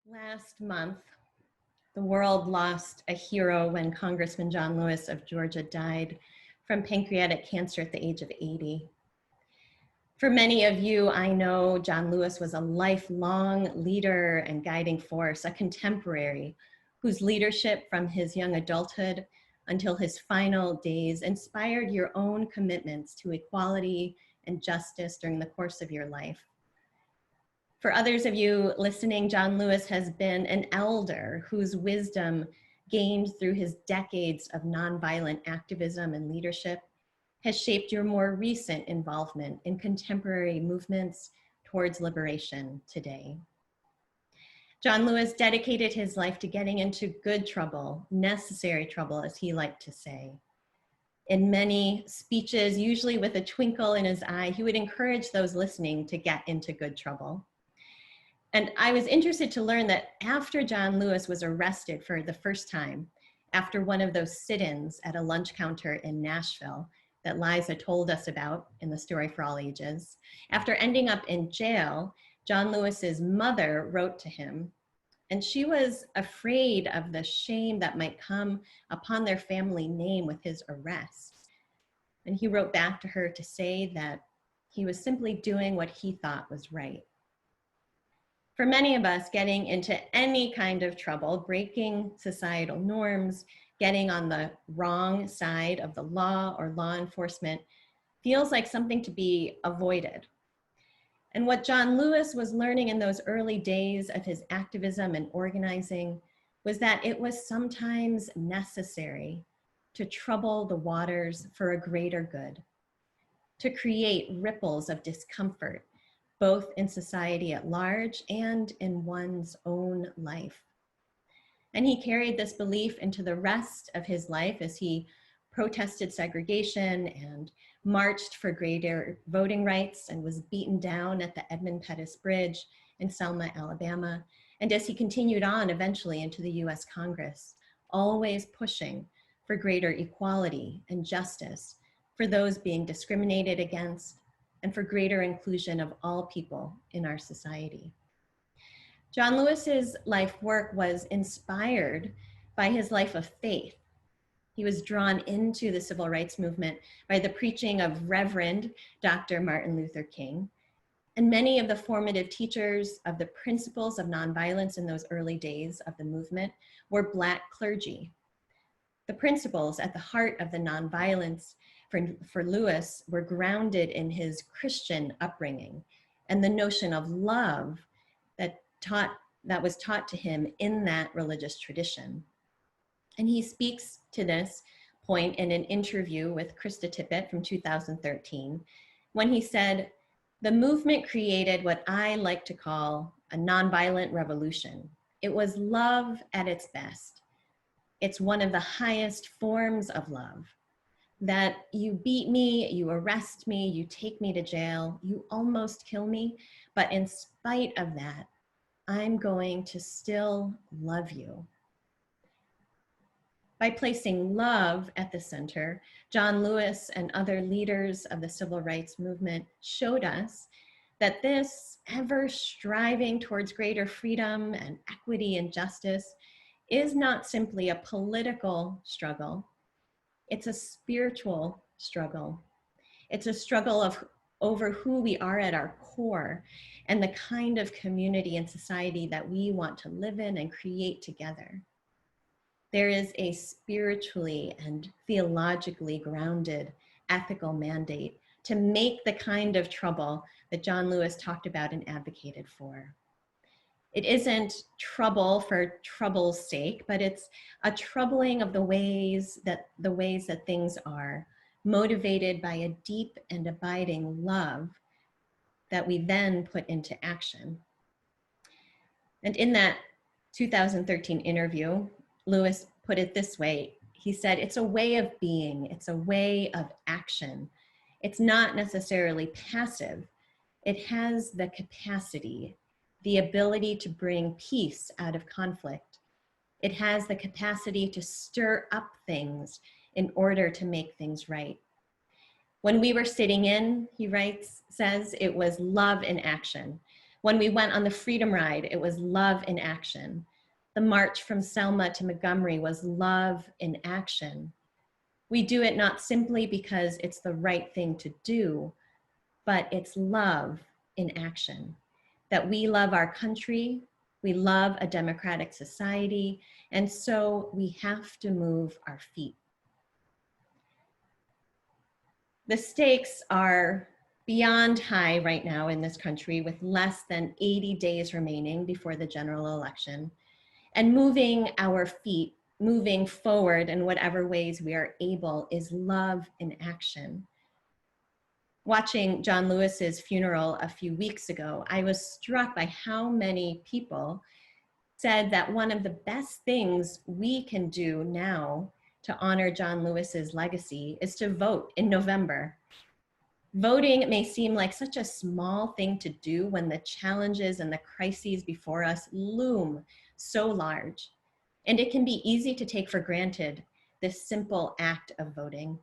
Last month, the world lost a hero when Congressman John Lewis of Georgia died from pancreatic cancer at the age of 80. For many of you, I know John Lewis was a lifelong leader and guiding force, a contemporary whose leadership from his young adulthood until his final days inspired your own commitments to equality and justice during the course of your life. For others of you listening, John Lewis has been an elder whose wisdom gained through his decades of nonviolent activism and leadership has shaped your more recent involvement in contemporary movements towards liberation today. John Lewis dedicated his life to getting into good trouble, necessary trouble, as he liked to say. In many speeches, usually with a twinkle in his eye, he would encourage those listening to get into good trouble. And I was interested to learn that after John Lewis was arrested for the first time, after one of those sit-ins at a lunch counter in Nashville that Liza told us about in the Story for All Ages, after ending up in jail, John Lewis's mother wrote to him, and she was afraid of the shame that might come upon their family name with his arrest. And he wrote back to her to say that he was simply doing what he thought was right. For many of us, getting into any kind of trouble, breaking societal norms, getting on the wrong side of the law or law enforcement feels like something to be avoided. And what John Lewis was learning in those early days of his activism and organizing was that it was sometimes necessary to trouble the waters for a greater good, to create ripples of discomfort, both in society at large and in one's own life. And he carried this belief into the rest of his life as he protested segregation and marched for greater voting rights and was beaten down at the Edmund Pettus Bridge in Selma, Alabama. And as he continued on eventually into the US Congress, always pushing for greater equality and justice for those being discriminated against and for greater inclusion of all people in our society. John Lewis's life work was inspired by his life of faith. He was drawn into the civil rights movement by the preaching of Reverend Dr. Martin Luther King, and many of the formative teachers of the principles of nonviolence in those early days of the movement were Black clergy. The principles at the heart of the nonviolence for Lewis were grounded in his Christian upbringing and the notion of love that was taught to him in that religious tradition. And he speaks to this point in an interview with Krista Tippett from 2013, when he said, "The movement created what I like to call a nonviolent revolution. It was love at its best. It's one of the highest forms of love. That you beat me, you arrest me, you take me to jail, you almost kill me, but in spite of that, I'm going to still love you." By placing love at the center, John Lewis and other leaders of the civil rights movement showed us that this ever striving towards greater freedom and equity and justice is not simply a political struggle. It's a spiritual struggle. It's a struggle over who we are at our core and the kind of community and society that we want to live in and create together. There is a spiritually and theologically grounded ethical mandate to make the kind of trouble that John Lewis talked about and advocated for. It isn't trouble for trouble's sake, but it's a troubling of the ways that things are, motivated by a deep and abiding love that we then put into action. And in that 2013 interview, Lewis put it this way. He said, "It's a way of being, it's a way of action. It's not necessarily passive. It has the capacity, the ability to bring peace out of conflict. It has the capacity to stir up things in order to make things right. When we were sitting in," he says, "it was love in action. When we went on the Freedom Ride, it was love in action. The march from Selma to Montgomery was love in action. We do it not simply because it's the right thing to do, but it's love in action. That we love our country, we love a democratic society, and so we have to move our feet. The stakes are beyond high right now in this country, with less than 80 days remaining before the general election. And moving our feet, moving forward in whatever ways we are able, is love in action. Watching John Lewis's funeral a few weeks ago, I was struck by how many people said that one of the best things we can do now to honor John Lewis's legacy is to vote in November. Voting may seem like such a small thing to do when the challenges and the crises before us loom so large, and it can be easy to take for granted this simple act of voting.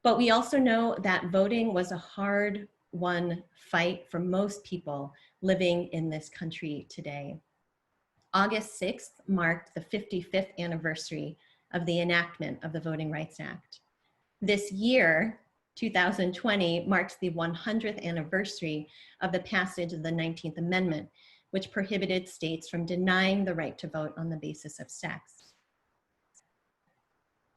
But we also know that voting was a hard-won fight for most people living in this country today. August 6th marked the 55th anniversary of the enactment of the Voting Rights Act. This year, 2020, marks the 100th anniversary of the passage of the 19th Amendment, which prohibited states from denying the right to vote on the basis of sex.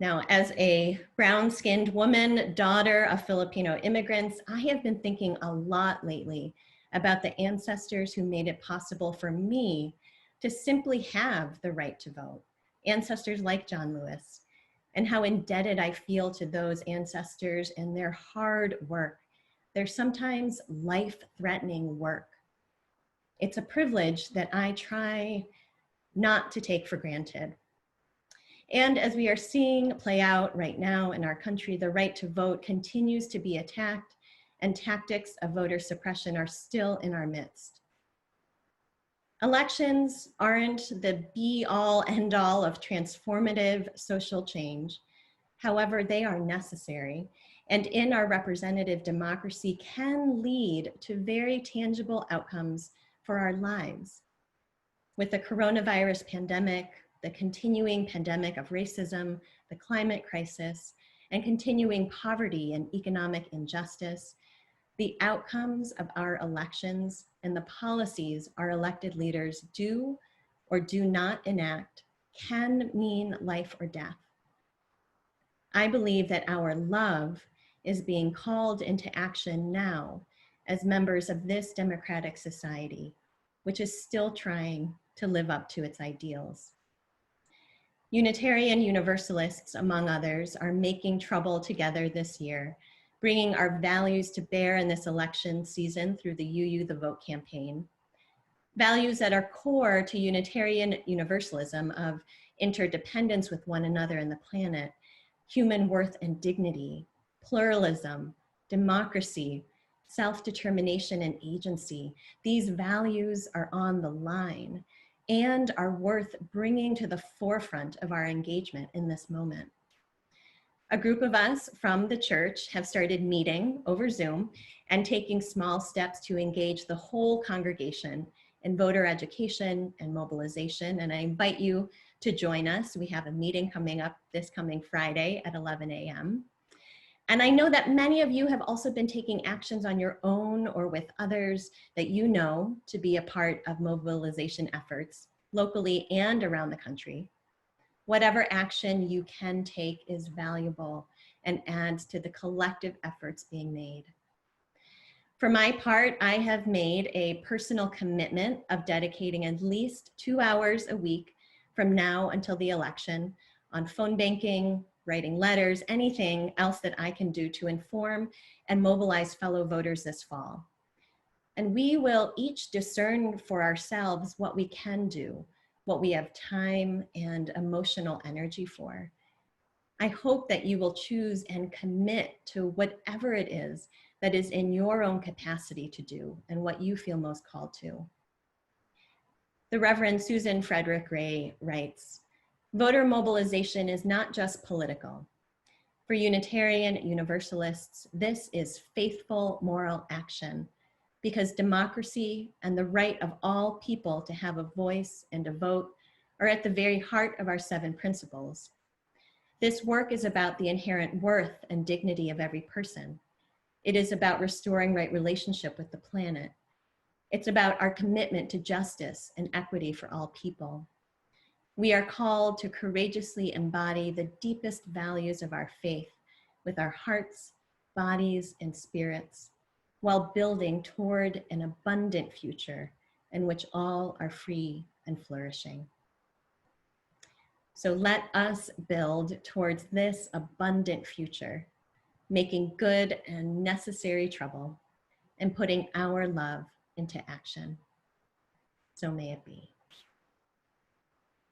Now, as a brown-skinned woman, daughter of Filipino immigrants, I have been thinking a lot lately about the ancestors who made it possible for me to simply have the right to vote, ancestors like John Lewis, and how indebted I feel to those ancestors and their hard work, their sometimes life-threatening work. It's a privilege that I try not to take for granted. And as we are seeing play out right now in our country, the right to vote continues to be attacked, and tactics of voter suppression are still in our midst. Elections aren't the be-all, end-all of transformative social change. However, they are necessary, and in our representative democracy can lead to very tangible outcomes for our lives. With the coronavirus pandemic, the continuing pandemic of racism, the climate crisis, and continuing poverty and economic injustice, the outcomes of our elections and the policies our elected leaders do or do not enact can mean life or death. I believe that our love is being called into action now as members of this democratic society, which is still trying to live up to its ideals. Unitarian Universalists, among others, are making trouble together this year, bringing our values to bear in this election season through the UU the Vote campaign. Values that are core to Unitarian Universalism of interdependence with one another and the planet, human worth and dignity, pluralism, democracy, self-determination and agency. These values are on the line and are worth bringing to the forefront of our engagement in this moment. A group of us from the church have started meeting over Zoom and taking small steps to engage the whole congregation in voter education and mobilization, and I invite you to join us. We have a meeting coming up this coming Friday at 11 a.m. And I know that many of you have also been taking actions on your own or with others that you know to be a part of mobilization efforts locally and around the country. Whatever action you can take is valuable and adds to the collective efforts being made. For my part, I have made a personal commitment of dedicating at least 2 hours a week from now until the election on phone banking, writing letters, anything else that I can do to inform and mobilize fellow voters this fall. And we will each discern for ourselves what we can do, what we have time and emotional energy for. I hope that you will choose and commit to whatever it is that is in your own capacity to do and what you feel most called to. The Reverend Susan Frederick Ray writes, "Voter mobilization is not just political. For Unitarian Universalists, this is faithful moral action, because democracy and the right of all people to have a voice and a vote are at the very heart of our 7 principles. This work is about the inherent worth and dignity of every person. It is about restoring right relationship with the planet. It's about our commitment to justice and equity for all people. We are called to courageously embody the deepest values of our faith with our hearts, bodies, and spirits, while building toward an abundant future in which all are free and flourishing. So let us build towards this abundant future, making good and necessary trouble and putting our love into action. So may it be.